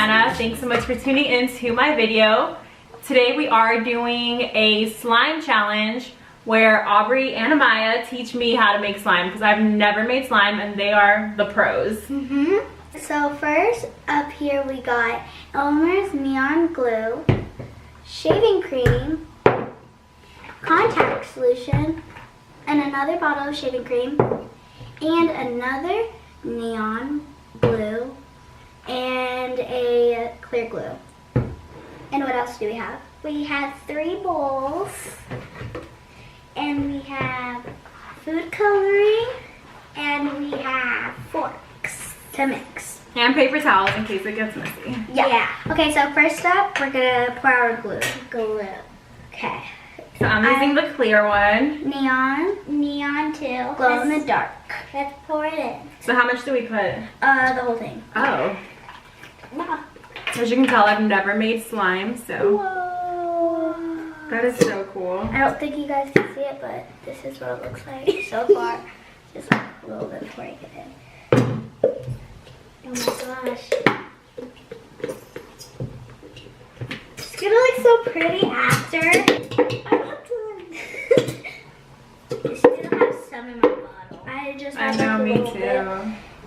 Dianna. Thanks so much for tuning in to my video. Today we are doing a slime challenge where Aubrey and Amaya teach me how to make slime because I've never made slime and they are the pros. So first up here we got Elmer's neon glue, shaving cream, contact solution, and another bottle of shaving cream, and another neon glue, and a clear glue. And what else do we have? We have 3 bowls, and we have food coloring, and we have forks to mix. And paper towels in case it gets messy. Yeah. Okay, so first up, we're gonna pour our glue. Okay. So I'm using the clear one. Neon too. Glow in the dark. Let's pour it in. So how much do we put? The whole thing. Oh. As you can tell, I've never made slime, so. Whoa. That is so cool. I don't think you guys can see it, but this is what it looks like so far. Just like a little bit before I get in. Oh my gosh. It's gonna look so pretty after. I still have some in my bottle. I know, me too. Bit.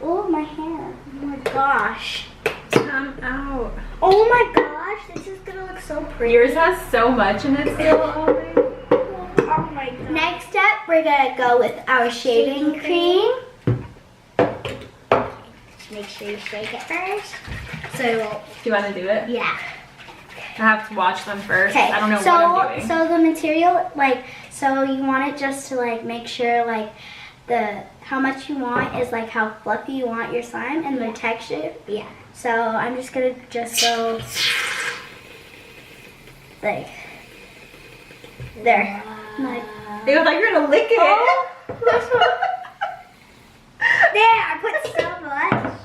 Oh, my hair. Oh my gosh. Come out. Oh my gosh, this is gonna look so pretty. Yours has so much in it still, Aubrey. Oh my god. Next up, we're gonna go with our shaving cream. Make sure you shake it first. So, Do you want to do it? yeah. I have to watch them first. Okay. I don't know what I'm doing. So the material, so you want it just to make sure how much you want is how fluffy you want your slime and the texture. Yeah. So I'm just gonna go there. It was like you're gonna lick it. Oh, there, I put so much.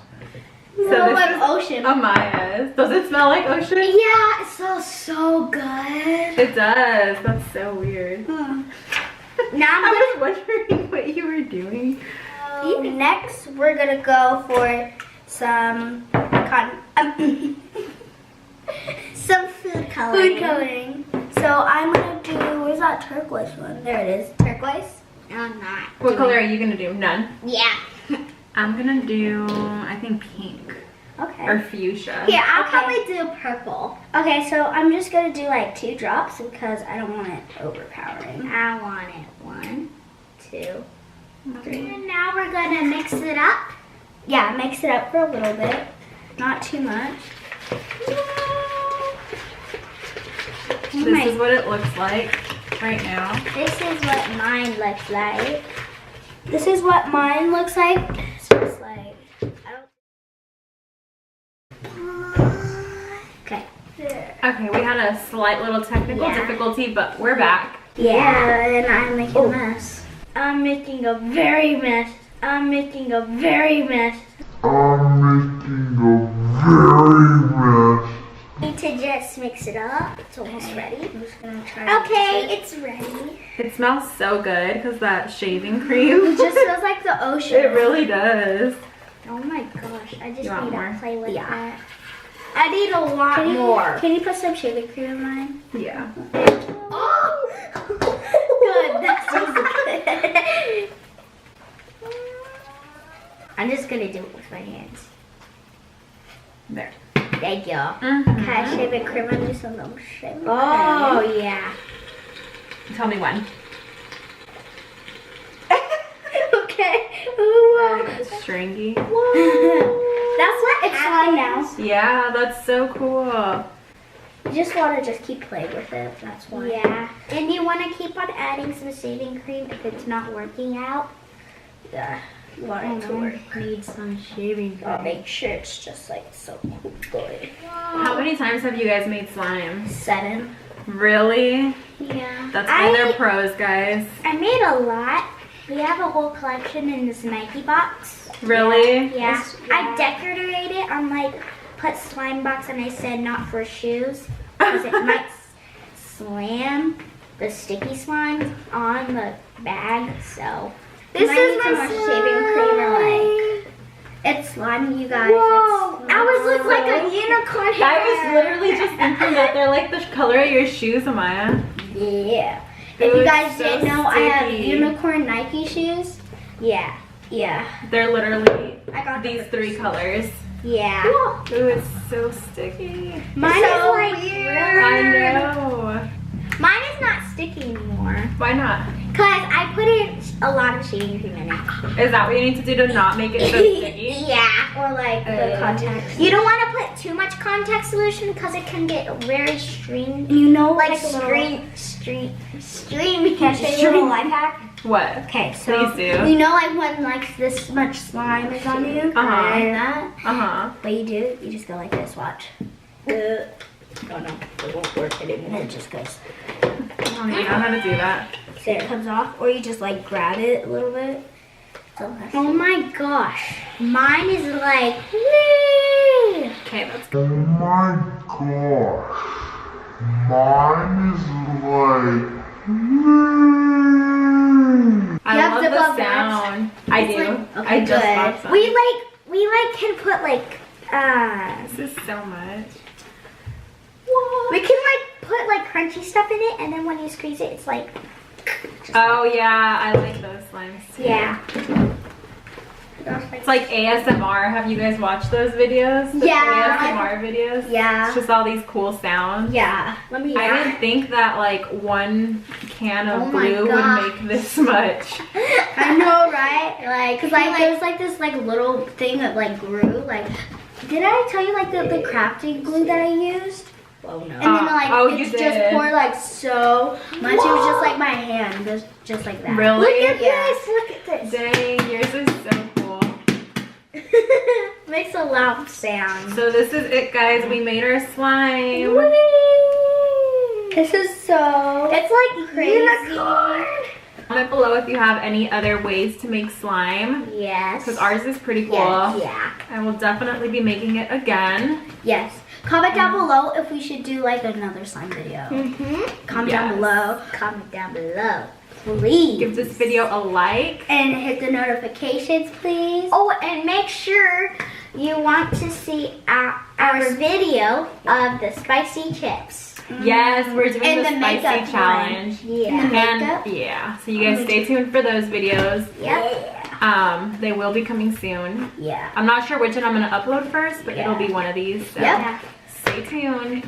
So Smells this like is ocean. Amaya's. Does it smell like ocean? Yeah, it smells so good. It does. That's so weird. Now I was wondering what you were doing. Next, we're gonna go for some some food coloring. So I'm gonna do. Where's that turquoise one? There it is. Turquoise. No, I'm not. What color are you gonna do? None. Yeah. I'm gonna do, I think, pink. Okay. Or fuchsia. Yeah, I'll probably do purple. Okay, so I'm just gonna do 2 drops because I don't want it overpowering. I want it 1, 2, 3. And now we're gonna mix it up. Yeah, mix it up for a little bit, not too much. This is what it looks like right now. This is what mine looks like. This is what mine looks like. So it's okay. Okay, we had a slight little technical difficulty, but we're back. Yeah, and I'm making a mess. I'm making a very mess. I'm making a very mess. Need to just mix it up. It's almost ready. I'm just gonna try. Okay, it's ready. It smells so good because that shaving cream. It just smells like the ocean. It really does. Oh my gosh, I just You want need more? to play with that. I need a lot more. Can you put some shaving cream in mine? Yeah. Oh! Good, that smells good. I'm just gonna do it with my hands. There. Thank you. Mm-hmm. Okay, shaving cream. I'm just some shaving cream. Oh, yeah. Tell me when. Okay. Ooh, Stringy. That's what it's on now. Yeah, that's so cool. You just want to keep playing with it. That's why. Yeah. And you want to keep on adding some shaving cream if it's not working out. Yeah. You want it to work. Need some shaving cream. I'll make sure it's just so good. How many times have you guys made slime? 7. Really? Yeah. That's why they're pros, guys. I made a lot. We have a whole collection in this Nike box. Really? Yeah. I decorated it on put slime box and I said not for shoes because it might slam the sticky slime on the bag. So this is my shaving cream. It's slime, you guys. Whoa! I always look like a unicorn that they're like the color of your shoes, Amaya. Yeah. Ooh, If you it's guys so didn't know, I have sticky. unicorn Nike shoes. Yeah. Yeah. They're literally I got these them. 3 colors. Yeah. Ooh, it's so sticky. Mine so is like weird. I know. Mine is not sticky anymore. Why not? Cause I put a lot of shaving cream in it. Is that what you need to do to not make it so sticky? Yeah. Or like the contacts. You don't want to put too much contact solution because it can get very streamed. You know, like streamy. Can I show you a little life hack? What? Okay, so Please do. You know, like when like this much slime is on you, like that. what you do, you just go like this, watch. Oh no, it won't work anymore. It just goes. I don't know how to do that. So it comes off, or you just like grab it a little bit. So Oh my gosh, mine is like. Okay, that's Oh my gosh, mine is like. I You have love zip the up sound. I It's do. like- I just bought some. We like can put like This is so much. we can like put like crunchy stuff in it, and then when you squeeze it, it's like. Oh yeah, I like those slimes too. Yeah. It's like ASMR. Have you guys watched those videos? The Yeah. ASMR videos? Yeah. It's just all these cool sounds. Yeah. Let me. I didn't think that like 1 can of Oh my glue would gosh. make this much. I know, right? Like, cause like there's like this like little thing that like grew. Like, did I tell you like the crafting glue that I used? oh no. And then like oh, you it's did. just poured like so much. It was just like my hand, just like that. Really? Look at Yeah. this. Look at this. Dang, yours is so cool. Makes a loud sound. So this is it, guys. We made our slime. This is so. It's like crazy. Unicorn. Comment below if you have any other ways to make slime, Yes. because ours is pretty cool. Yeah. I will definitely be making it again. Yes. Comment down below if we should do like another slime video. Comment down Yes. below. Comment down below. Please. Give this video a like. And hit the notifications, please. Oh, and make sure you want to see our video of the spicy chips. Yes, we're doing And the the spicy makeup challenge. Yeah. And yeah, so you guys stay tuned for those videos. Yep. They will be coming soon. Yeah. I'm not sure which one I'm gonna upload first, but it'll be one of these. So Yep. stay tuned.